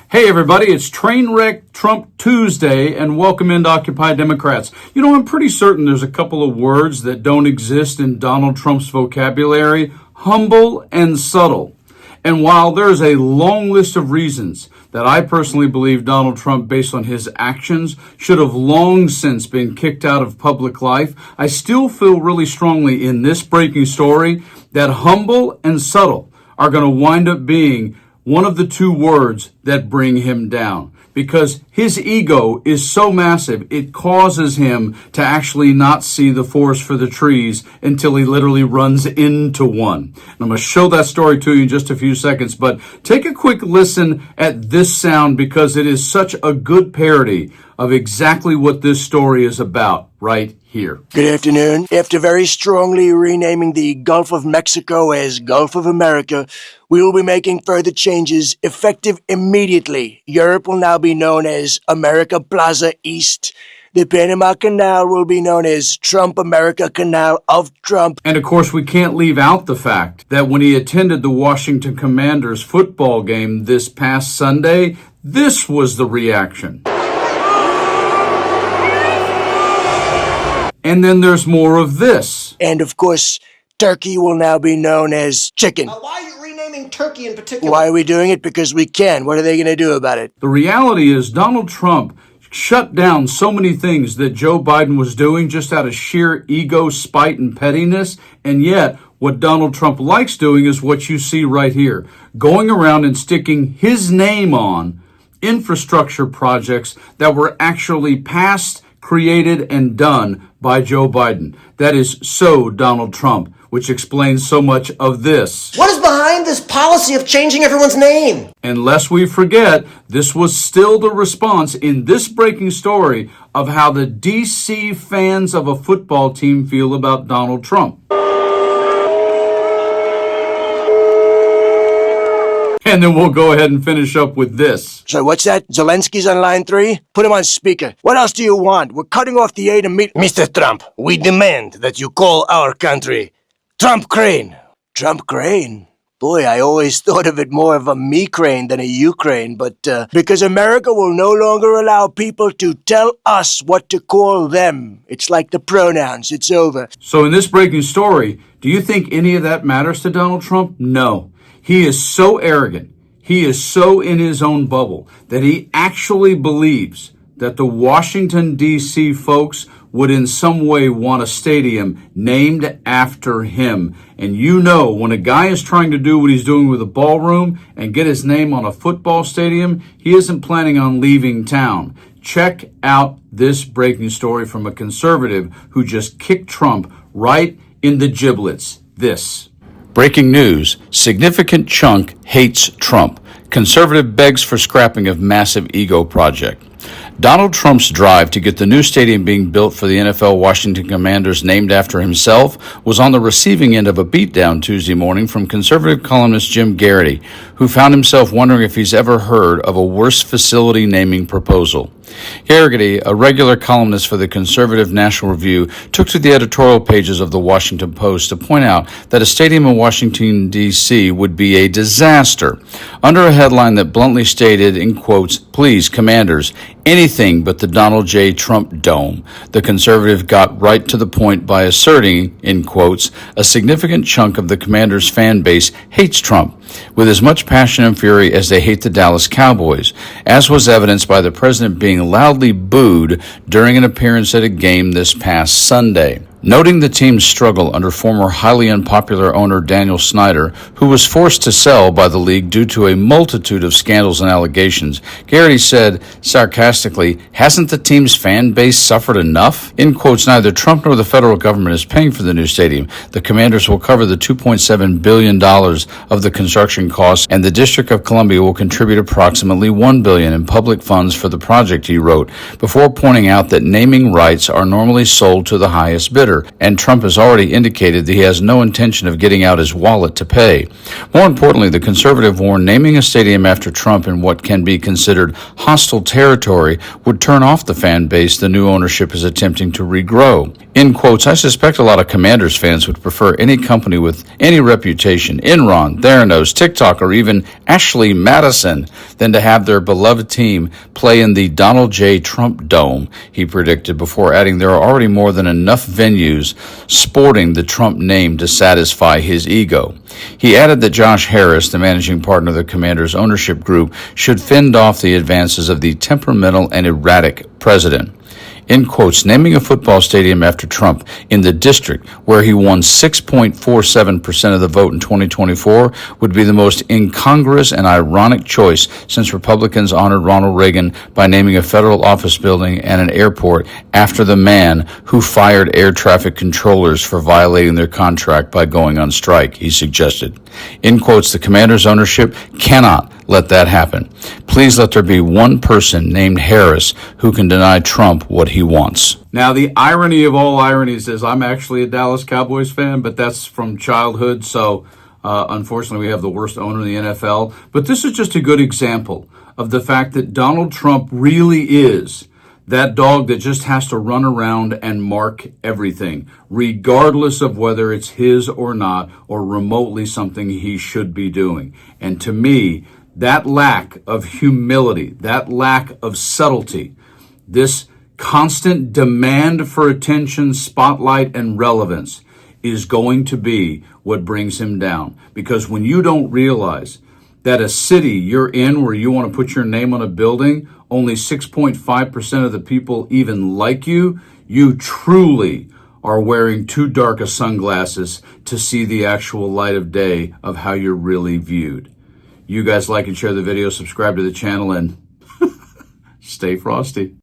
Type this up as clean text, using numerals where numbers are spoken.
Hey everybody, it's Trainwreck Trump Tuesday and welcome into Occupy Democrats. You know, I'm pretty certain there's a couple of words that don't exist in Donald Trump's vocabulary: humble and subtle. And while there's a long list of reasons that I personally believe Donald Trump, based on his actions, should have long since been kicked out of public life, I still feel really strongly in this breaking story that humble and subtle are going to wind up being one of the two words that bring him down, because his ego is so massive, it causes him to actually not see the forest for the trees until he literally runs into one. And I'm going to show that story to you in just a few seconds, but take a quick listen at this sound because it is such a good parody of exactly what this story is about right here. Good afternoon. After very strongly renaming the Gulf of Mexico as Gulf of America, we will be making further changes effective immediately. Europe will now be known as America Plaza East. The Panama Canal will be known as Trump America Canal of Trump. And of course, we can't leave out the fact that when he attended the Washington Commanders football game this past Sunday, this was the reaction. And then there's more of this. And of course, turkey will now be known as chicken. Why are you renaming turkey in particular? Why are we doing it? Because we can. What are they going to do about it? The reality is Donald Trump shut down so many things that Joe Biden was doing just out of sheer ego, spite, and pettiness. And yet, what Donald Trump likes doing is what you see right here. Going around and sticking his name on infrastructure projects that were actually passed, created, and done by Joe Biden. That is so Donald Trump, which explains so much of this. What is behind this policy of changing everyone's name? And lest we forget, this was still the response in this breaking story of how the D.C. fans of a football team feel about Donald Trump. And then we'll go ahead and finish up with this. So what's that? Zelensky's on line 3? Put him on speaker. What else do you want? We're cutting off the aid to meet... Mr. Trump, we demand that you call our country Trump Crane. Trump Crane? Boy, I always thought of it more of a me crane than a Ukraine, but because America will no longer allow people to tell us what to call them. It's like the pronouns. It's over. So in this breaking story, do you think any of that matters to Donald Trump? No. He is so arrogant, he is so in his own bubble that he actually believes that the Washington, D.C. folks would in some way want a stadium named after him. And you know, when a guy is trying to do what he's doing with a ballroom and get his name on a football stadium, he isn't planning on leaving town. Check out this breaking story from a conservative who just kicked Trump right in the giblets. This. Breaking news, significant chunk hates Trump. Conservative begs for scrapping of massive ego project. Donald Trump's drive to get the new stadium being built for the NFL Washington Commanders named after himself was on the receiving end of a beatdown Tuesday morning from conservative columnist Jim Garrity, who found himself wondering if he's ever heard of a worse facility naming proposal. Garrity, a regular columnist for the conservative National Review, took to the editorial pages of the Washington Post to point out that a stadium in Washington, D.C. would be a disaster, under a headline that bluntly stated, in quotes, "Please, Commanders, anything but the Donald J. Trump Dome." The conservative got right to the point by asserting, in quotes, "A significant chunk of the Commanders' fan base hates Trump with as much passion and fury as they hate the Dallas Cowboys, as was evidenced by the president being loudly booed during an appearance at a game this past Sunday." Noting the team's struggle under former highly unpopular owner Daniel Snyder, who was forced to sell by the league due to a multitude of scandals and allegations, Garrity said sarcastically, "Hasn't the team's fan base suffered enough?" In quotes, neither Trump nor the federal government is paying for the new stadium. The Commanders will cover the $2.7 billion of the construction costs, and the District of Columbia will contribute approximately $1 billion in public funds for the project, he wrote, before pointing out that naming rights are normally sold to the highest bidder, and Trump has already indicated that he has no intention of getting out his wallet to pay. More importantly, the conservative warned naming a stadium after Trump in what can be considered hostile territory would turn off the fan base the new ownership is attempting to regrow. In quotes, I suspect a lot of Commanders fans would prefer any company with any reputation, Enron, Theranos, TikTok, or even Ashley Madison, than to have their beloved team play in the Donald J. Trump Dome, he predicted, before adding there are already more than enough venues sporting the Trump name to satisfy his ego. He added that Josh Harris, the managing partner of the Commanders ownership group, should fend off the advances of the temperamental and erratic president. In quotes, naming a football stadium after Trump in the district where he won 6.47% of the vote in 2024 would be the most incongruous and ironic choice since Republicans honored Ronald Reagan by naming a federal office building and an airport after the man who fired air traffic controllers for violating their contract by going on strike, he suggested. In quotes, the Commanders' ownership cannot let that happen. Please let there be one person named Harris who can deny Trump what he wants. Now, the irony of all ironies is I'm actually a Dallas Cowboys fan, but that's from childhood, so unfortunately we have the worst owner in the NFL. But this is just a good example of the fact that Donald Trump really is that dog that just has to run around and mark everything, regardless of whether it's his or not, or remotely something he should be doing. And to me, that lack of humility, that lack of subtlety, this constant demand for attention, spotlight, and relevance is going to be what brings him down. Because when you don't realize that a city you're in where you want to put your name on a building, only 6.5% of the people even like you, you truly are wearing too dark of sunglasses to see the actual light of day of how you're really viewed. You guys like and share the video, subscribe to the channel, and stay frosty.